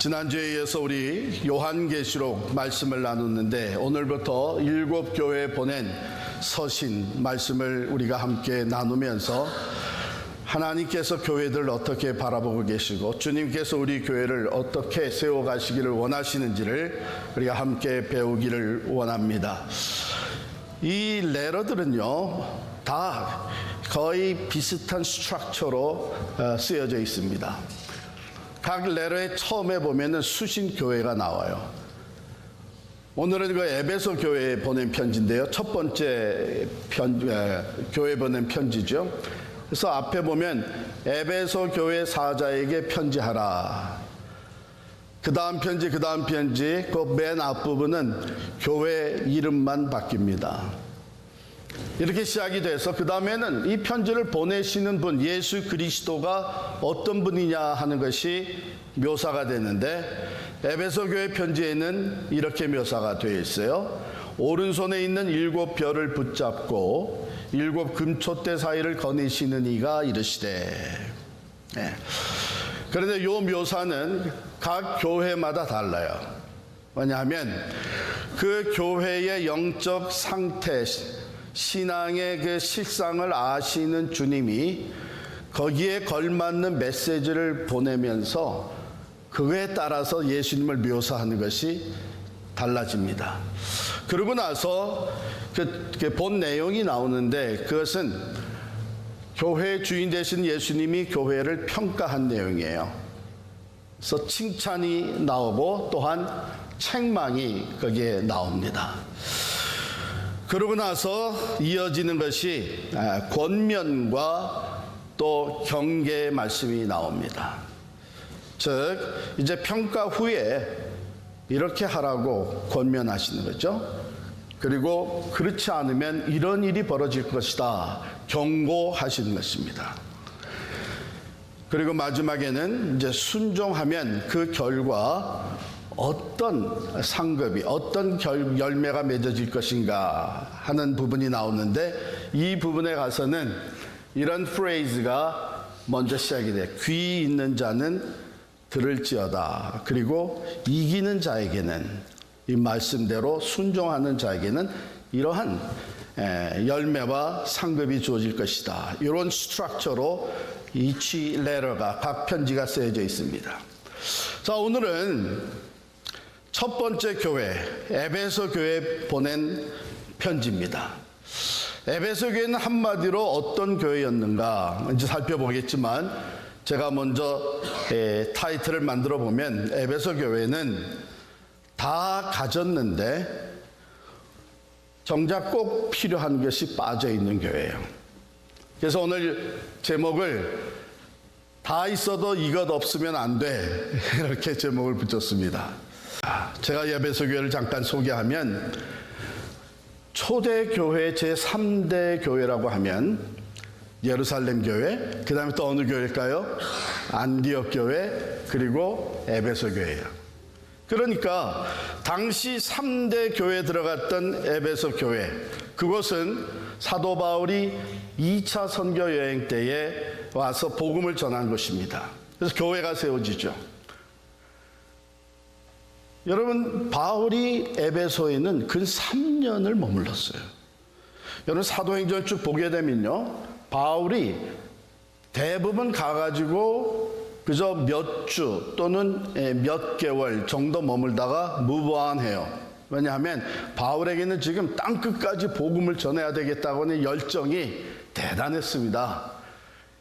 지난주에 이어서 우리 요한계시록 말씀을 나눴는데 오늘부터 7교회에 보낸 서신 말씀을 우리가 함께 나누면서 하나님께서 교회들을 어떻게 바라보고 계시고 주님께서 우리 교회를 어떻게 세워가시기를 원하시는지를 우리가 함께 배우기를 원합니다. 이 레터들은요 다 거의 비슷한 스트럭처로 쓰여져 있습니다. 각 레터의 처음에 보면은 수신교회가 나와요. 오늘은 그 에베소 교회에 보낸 편지인데요. 첫 번째 교회 보낸 편지죠. 그래서 앞에 보면 에베소 교회 사자에게 편지하라. 그 다음 편지, 그 맨 앞부분은 교회 이름만 바뀝니다. 이렇게 시작이 돼서 그 다음에는 이 편지를 보내시는 분 예수 그리스도가 어떤 분이냐 하는 것이 묘사가 되는데 에베소 교회 편지에는 이렇게 묘사가 되어 있어요. 오른손에 있는 7별을 붙잡고 7 금촛대 사이를 거니시는 이가 이르시되. 그런데 이 묘사는 각 교회마다 달라요. 왜냐하면 그 교회의 영적 상태, 신앙의 그 실상을 아시는 주님이 거기에 걸맞는 메시지를 보내면서 그거에 따라서 예수님을 묘사하는 것이 달라집니다. 그러고 나서 본 내용이 나오는데 그것은 교회 주인 되신 예수님이 교회를 평가한 내용이에요. 그래서 칭찬이 나오고 또한 책망이 거기에 나옵니다. 그러고 나서 이어지는 것이 권면과 또 경계의 말씀이 나옵니다. 즉 이제 평가 후에 이렇게 하라고 권면하시는 거죠. 그리고 그렇지 않으면 이런 일이 벌어질 것이다 경고하시는 것입니다. 그리고 마지막에는 이제 순종하면 그 결과 어떤 상급이 어떤 열매가 맺어질 것인가 하는 부분이 나오는데 이 부분에 가서는 이런 프레이즈가 먼저 시작이 돼요. 귀 있는 자는 들을지어다. 그리고 이기는 자에게는 이 말씀대로 순종하는 자에게는 이러한 열매와 상급이 주어질 것이다. 이런 스트럭처로 each letter가 각 편지가 쓰여져 있습니다. 자, 오늘은 첫 번째 교회 에베소 교회에 보낸 편지입니다. 에베소 교회는 한마디로 어떤 교회였는가 이제 살펴보겠지만 제가 먼저 타이틀을 만들어 보면 에베소 교회는 다 가졌는데 정작 꼭 필요한 것이 빠져 있는 교회예요. 그래서 오늘 제목을 다 있어도 이것 없으면 안 돼 이렇게 제목을 붙였습니다. 제가 에베소 교회를 잠깐 소개하면 초대교회 제3대 교회라고 하면 예루살렘 교회, 그 다음에 또 어느 교회일까요? 안디옥 교회, 그리고 에베소 교회예요. 그러니까 당시 3대 교회에 들어갔던 에베소 교회, 그곳은 사도 바울이 2차 선교 여행 때에 와서 복음을 전한 곳입니다. 그래서 교회가 세워지죠. 여러분, 바울이 에베소에는 근 3년을 머물렀어요. 여러분, 사도행전을 쭉 보게 되면요, 바울이 대부분 가가지고 그저 몇 주 또는 몇 개월 정도 머물다가 무브온해요. 왜냐하면 바울에게는 지금 땅끝까지 복음을 전해야 되겠다고 하는 열정이 대단했습니다.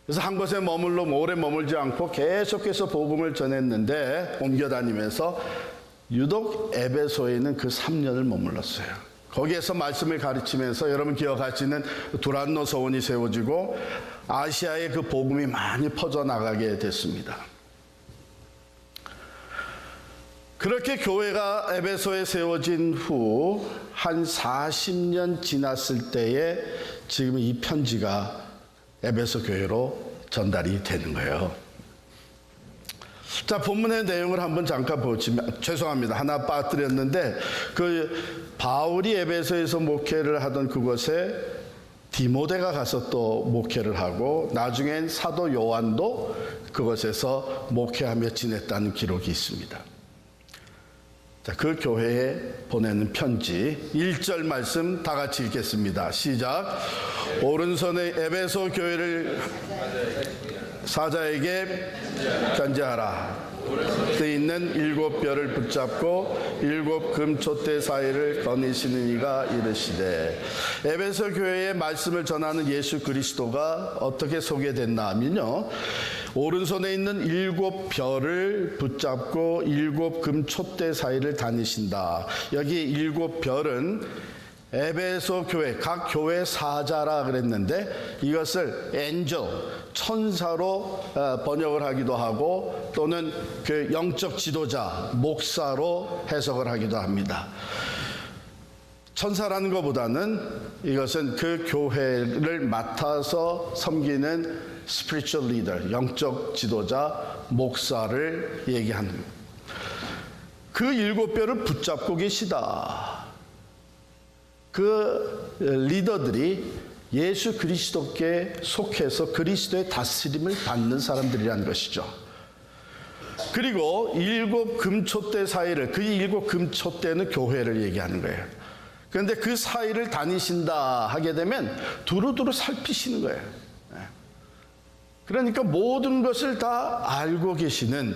그래서 한 곳에 오래 머물지 않고 계속해서 복음을 전했는데 옮겨 다니면서 유독 에베소에는 그 3년을 머물렀어요. 거기에서 말씀을 가르치면서 여러분 기억하시는 두란노 서원이 세워지고 아시아에 그 복음이 많이 퍼져나가게 됐습니다. 그렇게 교회가 에베소에 세워진 후 한 40년 지났을 때에 지금 이 편지가 에베소 교회로 전달이 되는 거예요. 자, 본문의 내용을 한번 잠깐 보시면, 죄송합니다. 하나 빠뜨렸는데, 그 바울이 에베소에서 목회를 하던 그곳에 디모데가 가서 또 목회를 하고 나중엔 사도 요한도 그곳에서 목회하며 지냈다는 기록이 있습니다. 자, 그 교회에 보내는 편지 1절 말씀 다 같이 읽겠습니다. 시작. 오른손에 에베소 교회를 사자에게 편지하라. 때 있는 7뼈를 붙잡고 7 금촛대 사이를 거니시는 이가 이르시되, 에베소 교회의 말씀을 전하는 예수 그리스도가 어떻게 소개됐나 하면요, 오른손에 있는 7별을 붙잡고 7 금촛대 사이를 다니신다. 여기 7별은 에베소 교회, 각 교회 사자라 그랬는데 이것을 엔젤, 천사로 번역을 하기도 하고 또는 그 영적 지도자, 목사로 해석을 하기도 합니다. 천사라는 것보다는 이것은 그 교회를 맡아서 섬기는 spiritual leader, 영적 지도자, 목사를 얘기하는 거예요. 그 7별을 붙잡고 계시다. 그 리더들이 예수 그리스도께 속해서 그리스도의 다스림을 받는 사람들이라는 것이죠. 그리고 7 금촛대 사이를, 그 7 금촛대는 교회를 얘기하는 거예요. 그런데 그 사이를 다니신다 하게 되면 두루두루 살피시는 거예요. 그러니까 모든 것을 다 알고 계시는,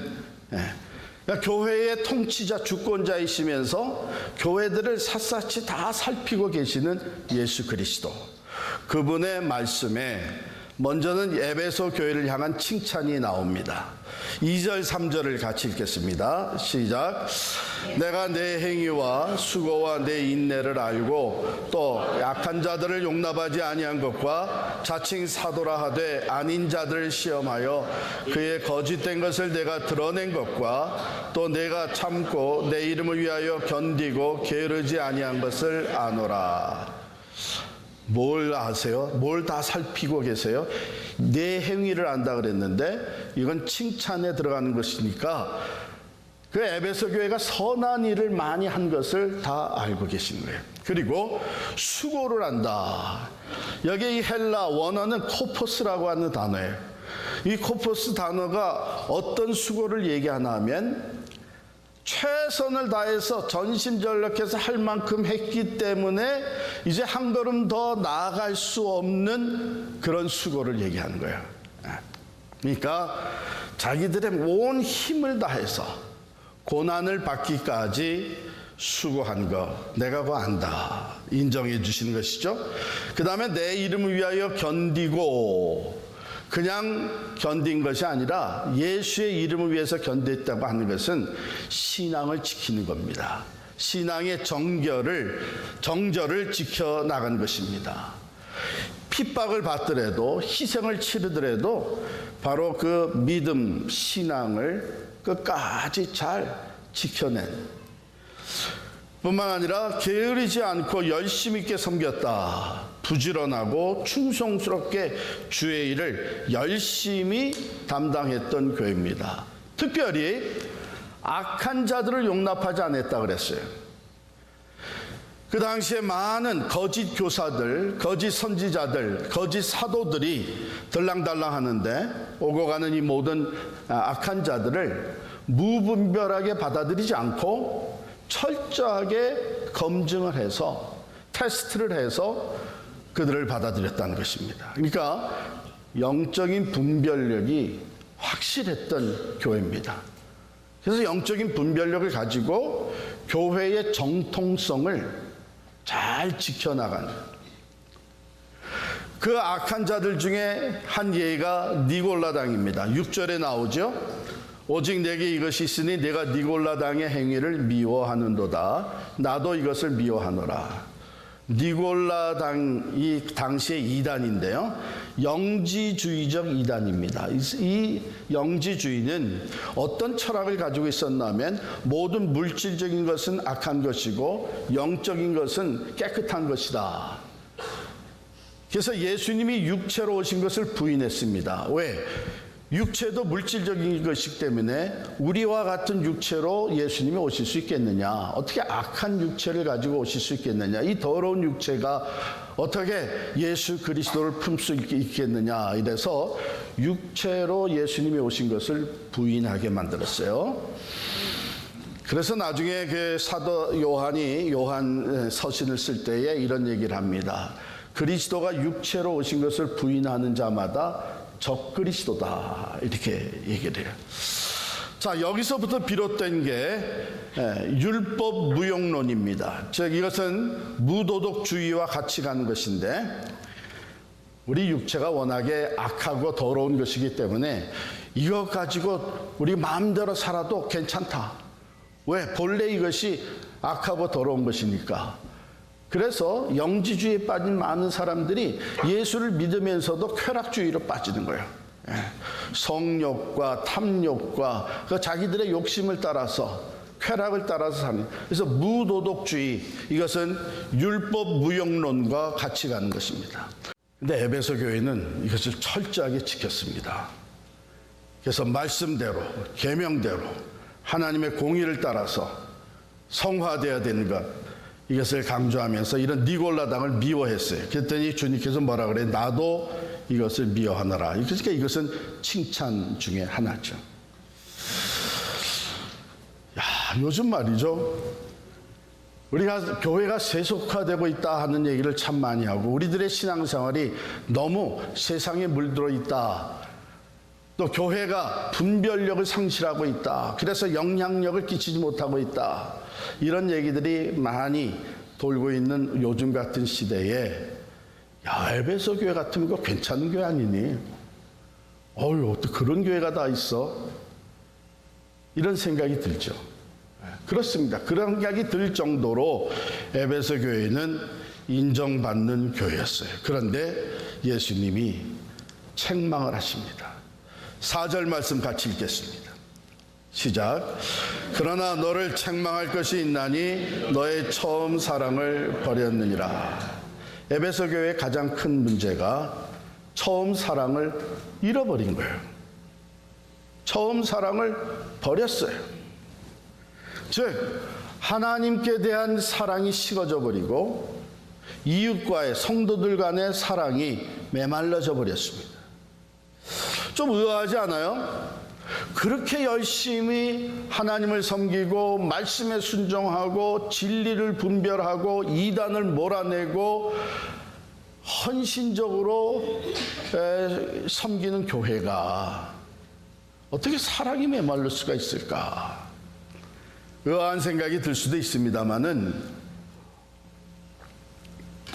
그러니까 교회의 통치자, 주권자이시면서 교회들을 샅샅이 다 살피고 계시는 예수 그리스도, 그분의 말씀에 먼저는 에베소 교회를 향한 칭찬이 나옵니다. 2절 3절을 같이 읽겠습니다. 시작. 내가 내 행위와 수고와 내 인내를 알고 또 약한 자들을 용납하지 아니한 것과 자칭 사도라 하되 아닌 자들을 시험하여 그의 거짓된 것을 내가 드러낸 것과 또 내가 참고 내 이름을 위하여 견디고 게으르지 아니한 것을 아노라. 뭘 아세요? 뭘 다 살피고 계세요? 내 행위를 안다 그랬는데 이건 칭찬에 들어가는 것이니까 그 에베소 교회가 선한 일을 많이 한 것을 다 알고 계신 거예요. 그리고 수고를 한다. 여기 이 헬라 원어는 코포스라고 하는 단어예요. 이 코포스 단어가 어떤 수고를 얘기하나 하면 최선을 다해서 전심전력해서 할 만큼 했기 때문에 이제 한 걸음 더 나아갈 수 없는 그런 수고를 얘기하는 거예요. 그러니까 자기들의 온 힘을 다해서 고난을 받기까지 수고한 거 내가 그거 안다 인정해 주시는 것이죠. 그 다음에 내 이름을 위하여 견디고, 그냥 견딘 것이 아니라 예수의 이름을 위해서 견뎠다고 하는 것은 신앙을 지키는 겁니다. 신앙의 정절을 지켜나간 것입니다. 핍박을 받더라도, 희생을 치르더라도 바로 그 믿음, 신앙을 끝까지 잘 지켜낸, 뿐만 아니라 게으르지 않고 열심 있게 섬겼다. 부지런하고 충성스럽게 주의 일을 열심히 담당했던 교회입니다. 특별히 악한 자들을 용납하지 않았다 그랬어요. 그 당시에 많은 거짓 교사들, 거짓 선지자들, 거짓 사도들이 들랑달랑 하는데 오고 가는 이 모든 악한 자들을 무분별하게 받아들이지 않고 철저하게 검증을 해서, 테스트를 해서 그들을 받아들였다는 것입니다. 그러니까 영적인 분별력이 확실했던 교회입니다. 그래서 영적인 분별력을 가지고 교회의 정통성을 잘 지켜나가는, 그 악한 자들 중에 한 예가 니골라당입니다. 6절에 나오죠. 오직 내게 이것이 있으니 내가 니골라당의 행위를 미워하는도다. 나도 이것을 미워하노라. 니골라당이 당시의 이단인데요, 영지주의적 이단입니다. 이 영지주의는 어떤 철학을 가지고 있었냐면 모든 물질적인 것은 악한 것이고 영적인 것은 깨끗한 것이다. 그래서 예수님이 육체로 오신 것을 부인했습니다. 왜? 육체도 물질적인 것이기 때문에 우리와 같은 육체로 예수님이 오실 수 있겠느냐? 어떻게 악한 육체를 가지고 오실 수 있겠느냐? 이 더러운 육체가 어떻게 예수 그리스도를 품 수 있겠느냐? 이래서 육체로 예수님이 오신 것을 부인하게 만들었어요. 그래서 나중에 그 사도 요한이 요한 서신을 쓸 때에 이런 얘기를 합니다. 그리스도가 육체로 오신 것을 부인하는 자마다 적그리스도다, 이렇게 얘기를 해요. 자, 여기서부터 비롯된 게 율법 무용론입니다. 즉 이것은 무도덕주의와 같이 가는 것인데, 우리 육체가 워낙에 악하고 더러운 것이기 때문에 이것 가지고 우리 마음대로 살아도 괜찮다. 왜? 본래 이것이 악하고 더러운 것이니까. 그래서 영지주의에 빠진 많은 사람들이 예수를 믿으면서도 쾌락주의로 빠지는 거예요. 성욕과 탐욕과 자기들의 욕심을 따라서, 쾌락을 따라서 사는. 그래서 무도덕주의, 이것은 율법 무용론과 같이 가는 것입니다. 근데 에베소 교회는 이것을 철저하게 지켰습니다. 그래서 말씀대로, 계명대로 하나님의 공의를 따라서 성화되어야 되는 것, 이것을 강조하면서 이런 니골라당을 미워했어요. 그랬더니 주님께서 뭐라 그래요? 나도 이것을 미워하노라. 그러니까 이것은 칭찬 중에 하나죠. 야, 요즘 말이죠, 우리가 교회가 세속화되고 있다 하는 얘기를 참 많이 하고, 우리들의 신앙생활이 너무 세상에 물들어 있다, 또 교회가 분별력을 상실하고 있다, 그래서 영향력을 끼치지 못하고 있다, 이런 얘기들이 많이 돌고 있는 요즘 같은 시대에, 야, 에베소 교회 같으면 이거 괜찮은 교회 아니니? 어떻게 그런 교회가 다 있어? 이런 생각이 들죠. 그렇습니다. 그런 생각이 들 정도로 에베소 교회는 인정받는 교회였어요. 그런데 예수님이 책망을 하십니다. 4절 말씀 같이 읽겠습니다. 시작. 그러나 너를 책망할 것이 있나니 너의 처음 사랑을 버렸느니라. 에베소 교회의 가장 큰 문제가 처음 사랑을 잃어버린 거예요. 처음 사랑을 버렸어요. 즉 하나님께 대한 사랑이 식어져 버리고 이웃과의, 성도들 간의 사랑이 메말라져 버렸습니다. 좀 의아하지 않아요? 그렇게 열심히 하나님을 섬기고 말씀에 순종하고 진리를 분별하고 이단을 몰아내고 헌신적으로 섬기는 교회가 어떻게 사랑이 메말릴 수가 있을까? 의아한 생각이 들 수도 있습니다만은,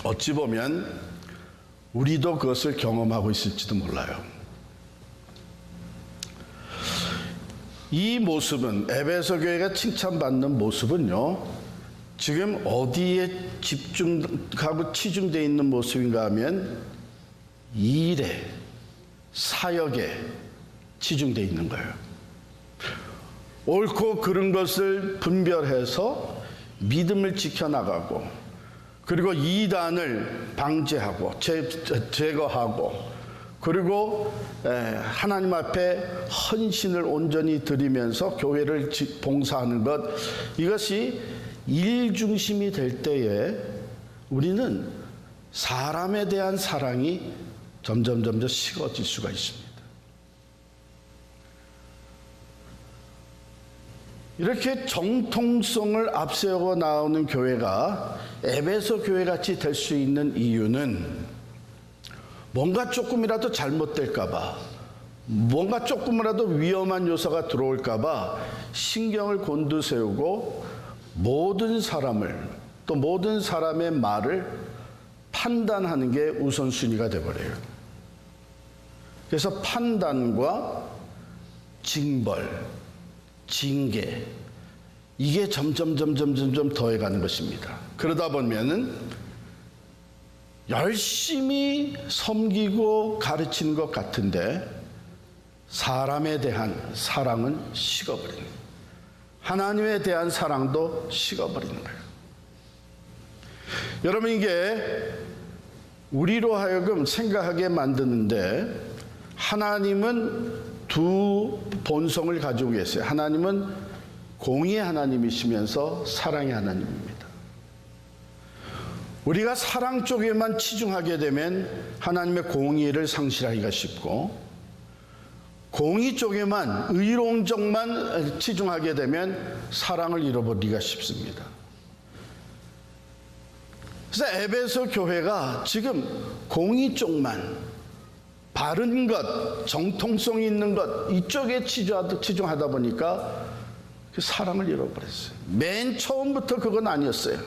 어찌 보면 우리도 그것을 경험하고 있을지도 몰라요. 이 모습은, 에베소 교회가 칭찬받는 모습은요, 지금 어디에 집중하고 치중되어 있는 모습인가 하면 일에, 사역에 치중되어 있는 거예요. 옳고 그른 것을 분별해서 믿음을 지켜나가고, 그리고 이단을 방제하고 제거하고, 그리고 하나님 앞에 헌신을 온전히 드리면서 교회를 봉사하는 것, 이것이 일 중심이 될 때에 우리는 사람에 대한 사랑이 점점 식어질 수가 있습니다. 이렇게 정통성을 앞세우고 나오는 교회가 에베소 교회같이 될 수 있는 이유는, 뭔가 조금이라도 잘못될까봐, 뭔가 조금이라도 위험한 요소가 들어올까봐 신경을 곤두세우고 모든 사람을, 또 모든 사람의 말을 판단하는 게 우선순위가 돼버려요. 그래서 판단과 징벌, 징계, 이게 점점 더해가는 것입니다. 그러다 보면은 열심히 섬기고 가르치는 것 같은데 사람에 대한 사랑은 식어버리는 거예요. 하나님에 대한 사랑도 식어버리는 거예요. 여러분, 이게 우리로 하여금 생각하게 만드는데, 하나님은 두 본성을 가지고 계세요. 하나님은 공의의 하나님이시면서 사랑의 하나님입니다. 우리가 사랑 쪽에만 치중하게 되면 하나님의 공의를 상실하기가 쉽고, 공의 쪽에만, 의로운 쪽만 치중하게 되면 사랑을 잃어버리기가 쉽습니다. 그래서 에베소 교회가 지금 공의 쪽만, 바른 것, 정통성 있는 것, 이쪽에 치중하다 보니까 그 사랑을 잃어버렸어요. 맨 처음부터 그건 아니었어요.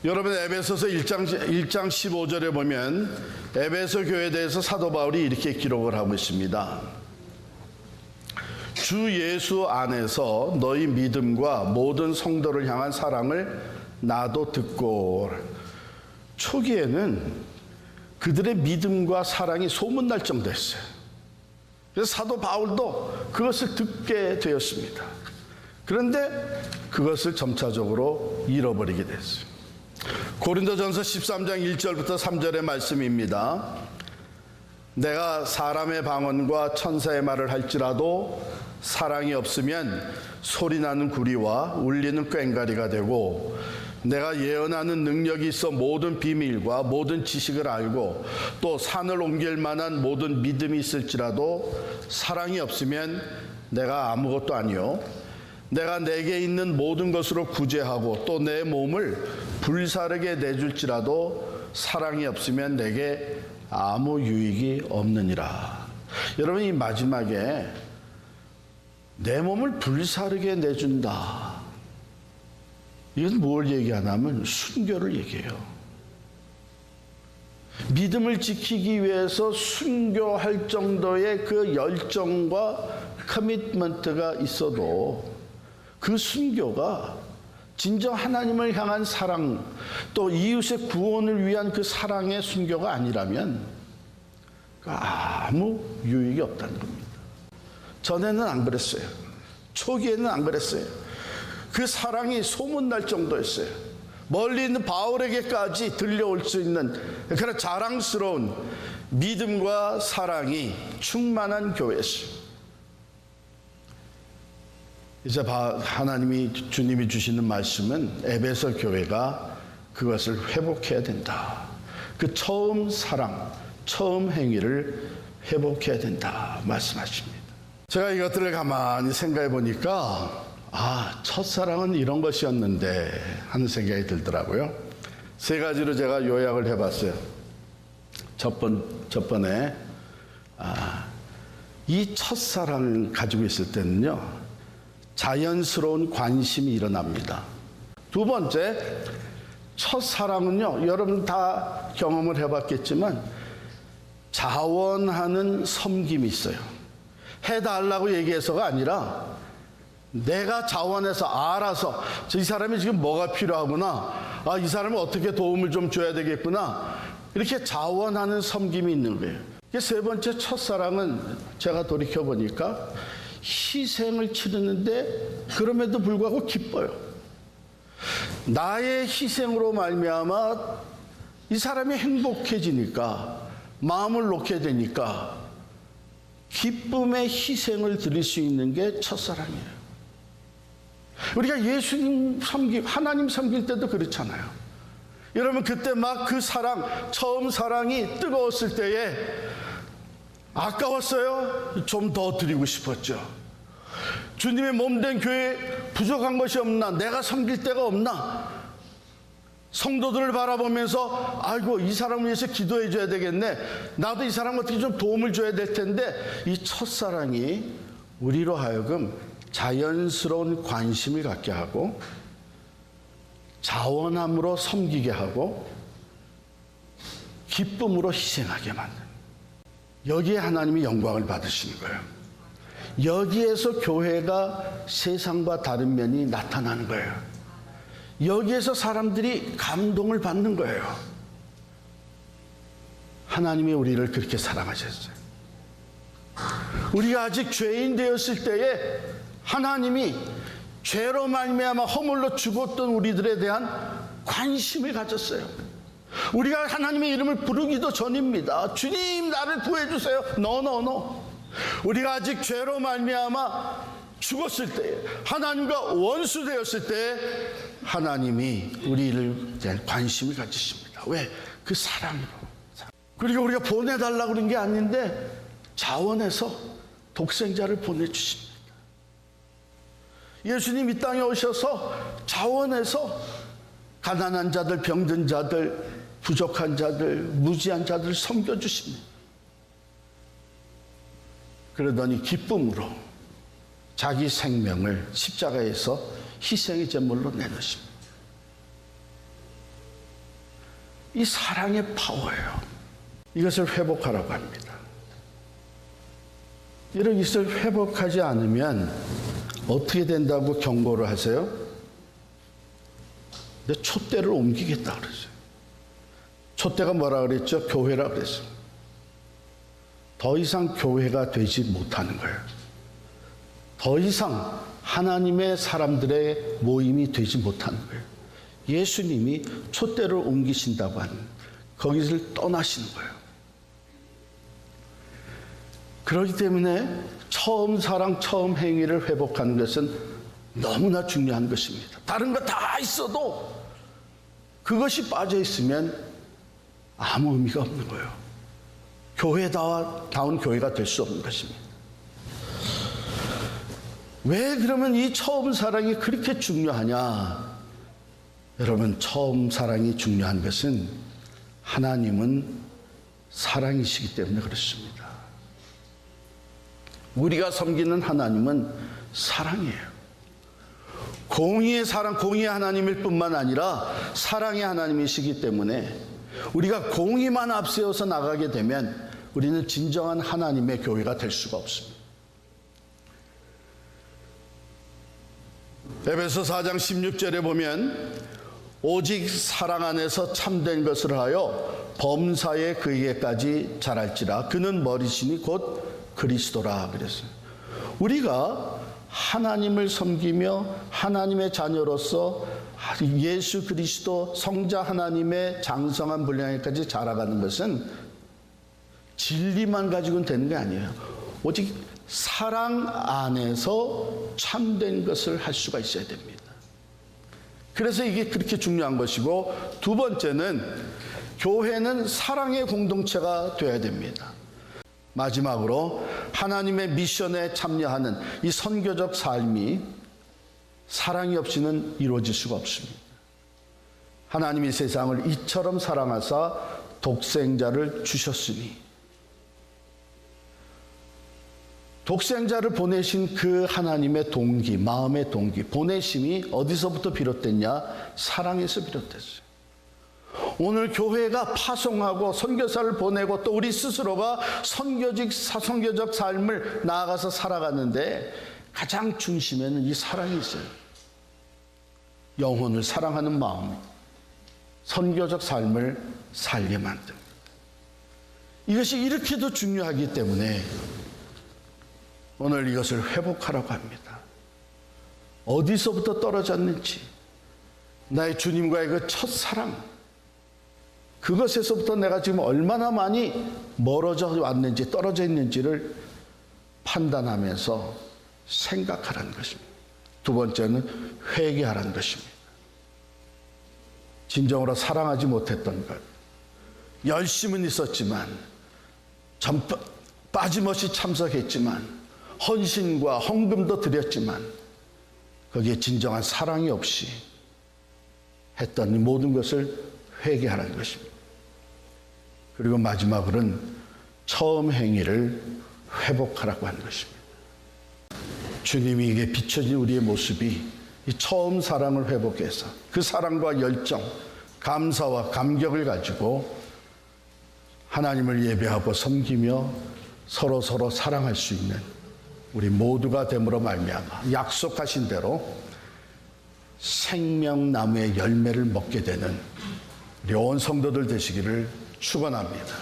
여러분, 에베소서 1장 15절에 보면 에베소 교회에 대해서 사도 바울이 이렇게 기록을 하고 있습니다. 주 예수 안에서 너희 믿음과 모든 성도를 향한 사랑을 나도 듣고. 초기에는 그들의 믿음과 사랑이 소문날 정도였어요. 그래서 사도 바울도 그것을 듣게 되었습니다. 그런데 그것을 점차적으로 잃어버리게 됐어요. 고린도전서 13장 1절부터 3절의 말씀입니다. 내가 사람의 방언과 천사의 말을 할지라도 사랑이 없으면 소리나는 구리와 울리는 꽹과리가 되고, 내가 예언하는 능력이 있어 모든 비밀과 모든 지식을 알고 또 산을 옮길 만한 모든 믿음이 있을지라도 사랑이 없으면 내가 아무것도 아니요, 내가 내게 있는 모든 것으로 구제하고 또 내 몸을 불사르게 내줄지라도 사랑이 없으면 내게 아무 유익이 없느니라. 여러분, 이 마지막에 내 몸을 불사르게 내준다, 이건 뭘 얘기하냐면 순교를 얘기해요. 믿음을 지키기 위해서 순교할 정도의 그 열정과 커미트먼트가 있어도 그 순교가 진정 하나님을 향한 사랑, 또 이웃의 구원을 위한 그 사랑의 순교가 아니라면 아무 유익이 없다는 겁니다. 전에는 안 그랬어요. 초기에는 안 그랬어요. 그 사랑이 소문날 정도였어요. 멀리 있는 바울에게까지 들려올 수 있는 그런 자랑스러운 믿음과 사랑이 충만한 교회였어요. 이제 하나님이, 주님이 주시는 말씀은 에베소 교회가 그것을 회복해야 된다. 그 처음 사랑, 처음 행위를 회복해야 된다 말씀하십니다. 제가 이것들을 가만히 생각해 보니까 첫사랑은 이런 것이었는데 하는 생각이 들더라고요. 세 가지로 제가 요약을 해봤어요. 첫 번에 이 첫사랑을 가지고 있을 때는요, 자연스러운 관심이 일어납니다. 두 번째, 첫사랑은요, 여러분 다 경험을 해봤겠지만 자원하는 섬김이 있어요. 해달라고 얘기해서가 아니라 내가 자원해서 알아서 이 사람이 지금 뭐가 필요하구나, 이 사람은 어떻게 도움을 좀 줘야 되겠구나, 이렇게 자원하는 섬김이 있는 거예요. 세 번째, 첫사랑은 제가 돌이켜보니까 희생을 치르는데 그럼에도 불구하고 기뻐요. 나의 희생으로 말미암아 이 사람이 행복해지니까, 마음을 놓게 되니까 기쁨의 희생을 드릴 수 있는 게 첫사랑이에요. 우리가 예수님 하나님 섬길 때도 그렇잖아요. 여러분, 그때 막 그 사랑, 처음 사랑이 뜨거웠을 때에 아까웠어요? 좀 더 드리고 싶었죠. 주님의 몸된 교회에 부족한 것이 없나? 내가 섬길 데가 없나? 성도들을 바라보면서 아이고, 이 사람을 위해서 기도해 줘야 되겠네, 나도 이 사람 어떻게 좀 도움을 줘야 될 텐데, 이 첫사랑이 우리로 하여금 자연스러운 관심을 갖게 하고 자원함으로 섬기게 하고 기쁨으로 희생하게 만드는, 여기에 하나님이 영광을 받으시는 거예요. 여기에서 교회가 세상과 다른 면이 나타나는 거예요. 여기에서 사람들이 감동을 받는 거예요. 하나님이 우리를 그렇게 사랑하셨어요. 우리가 아직 죄인 되었을 때에 하나님이 죄로 말미암아 허물로 죽었던 우리들에 대한 관심을 가졌어요. 우리가 하나님의 이름을 부르기도 전입니다. 주님 나를 구해주세요. 노노노. 우리가 아직 죄로 말미암아 죽었을 때, 하나님과 원수되었을 때 하나님이 우리를 대한 관심을 가지십니다. 왜? 그 사랑으로. 그리고 우리가 보내달라고 그런 게 아닌데 자원해서 독생자를 보내주십니다. 예수님 이 땅에 오셔서 자원해서 가난한 자들, 병든 자들, 부족한 자들, 무지한 자들 섬겨주십니다. 그러더니 기쁨으로 자기 생명을 십자가에서 희생의 제물로 내놓으십니다. 이 사랑의 파워예요. 이것을 회복하라고 합니다. 이것을 회복하지 않으면 어떻게 된다고 경고를 하세요? 근데 촛대를 옮기겠다 그랬어요. 촛대가 뭐라 그랬죠? 교회라 그랬어요. 더 이상 교회가 되지 못하는 거예요. 더 이상 하나님의 사람들의 모임이 되지 못하는 거예요. 예수님이 촛대를 옮기신다고 하는, 거기를 떠나시는 거예요. 그렇기 때문에 처음 사랑, 처음 행위를 회복하는 것은 너무나 중요한 것입니다. 다른 거 다 있어도 그것이 빠져 있으면 아무 의미가 없는 거예요. 교회다운 교회가 될 수 없는 것입니다. 왜 그러면 이 처음 사랑이 그렇게 중요하냐? 여러분, 처음 사랑이 중요한 것은 하나님은 사랑이시기 때문에 그렇습니다. 우리가 섬기는 하나님은 사랑이에요. 공의의 사랑, 공의의 하나님일 뿐만 아니라 사랑의 하나님이시기 때문에 우리가 공의만 앞세워서 나가게 되면 우리는 진정한 하나님의 교회가 될 수가 없습니다. 에베소 4장 16절에 보면 오직 사랑 안에서 참된 것을 하여 범사에 그에게까지 자랄지라 그는 머리시니 곧 그리스도라 그랬어요. 우리가 하나님을 섬기며 하나님의 자녀로서 예수 그리스도 성자 하나님의 장성한 분량에까지 자라가는 것은 진리만 가지고는 되는 게 아니에요. 오직 사랑 안에서 참된 것을 할 수가 있어야 됩니다. 그래서 이게 그렇게 중요한 것이고, 두 번째는 교회는 사랑의 공동체가 되어야 됩니다. 마지막으로 하나님의 미션에 참여하는 이 선교적 삶이 사랑이 없이는 이루어질 수가 없습니다. 하나님이 세상을 이처럼 사랑하사 독생자를 주셨으니, 독생자를 보내신 그 하나님의 동기, 마음의 동기, 보내심이 어디서부터 비롯됐냐? 사랑에서 비롯됐어요. 오늘 교회가 파송하고 선교사를 보내고 또 우리 스스로가 선교적 삶을 나아가서 살아가는데 가장 중심에는 이 사랑이 있어요. 영혼을 사랑하는 마음이 선교적 삶을 살게 만듭니다. 이것이 이렇게도 중요하기 때문에 오늘 이것을 회복하라고 합니다. 어디서부터 떨어졌는지, 나의 주님과의 그 첫사랑, 그것에서부터 내가 지금 얼마나 많이 멀어져 왔는지, 떨어져 있는지를 판단하면서 생각하라는 것입니다. 두 번째는 회개하라는 것입니다. 진정으로 사랑하지 못했던 것, 열심은 있었지만, 빠짐없이 참석했지만, 헌신과 헌금도 드렸지만 거기에 진정한 사랑이 없이 했던 이 모든 것을 회개하라는 것입니다. 그리고 마지막으로는 처음 행위를 회복하라고 하는 것입니다. 주님이 이게 비춰진 우리의 모습이 이 처음 사랑을 회복해서 그 사랑과 열정, 감사와 감격을 가지고 하나님을 예배하고 섬기며 서로 사랑할 수 있는 우리 모두가 됨으로 말미암아 약속하신 대로 생명나무의 열매를 먹게 되는 우리 온 성도들 되시기를 축원합니다.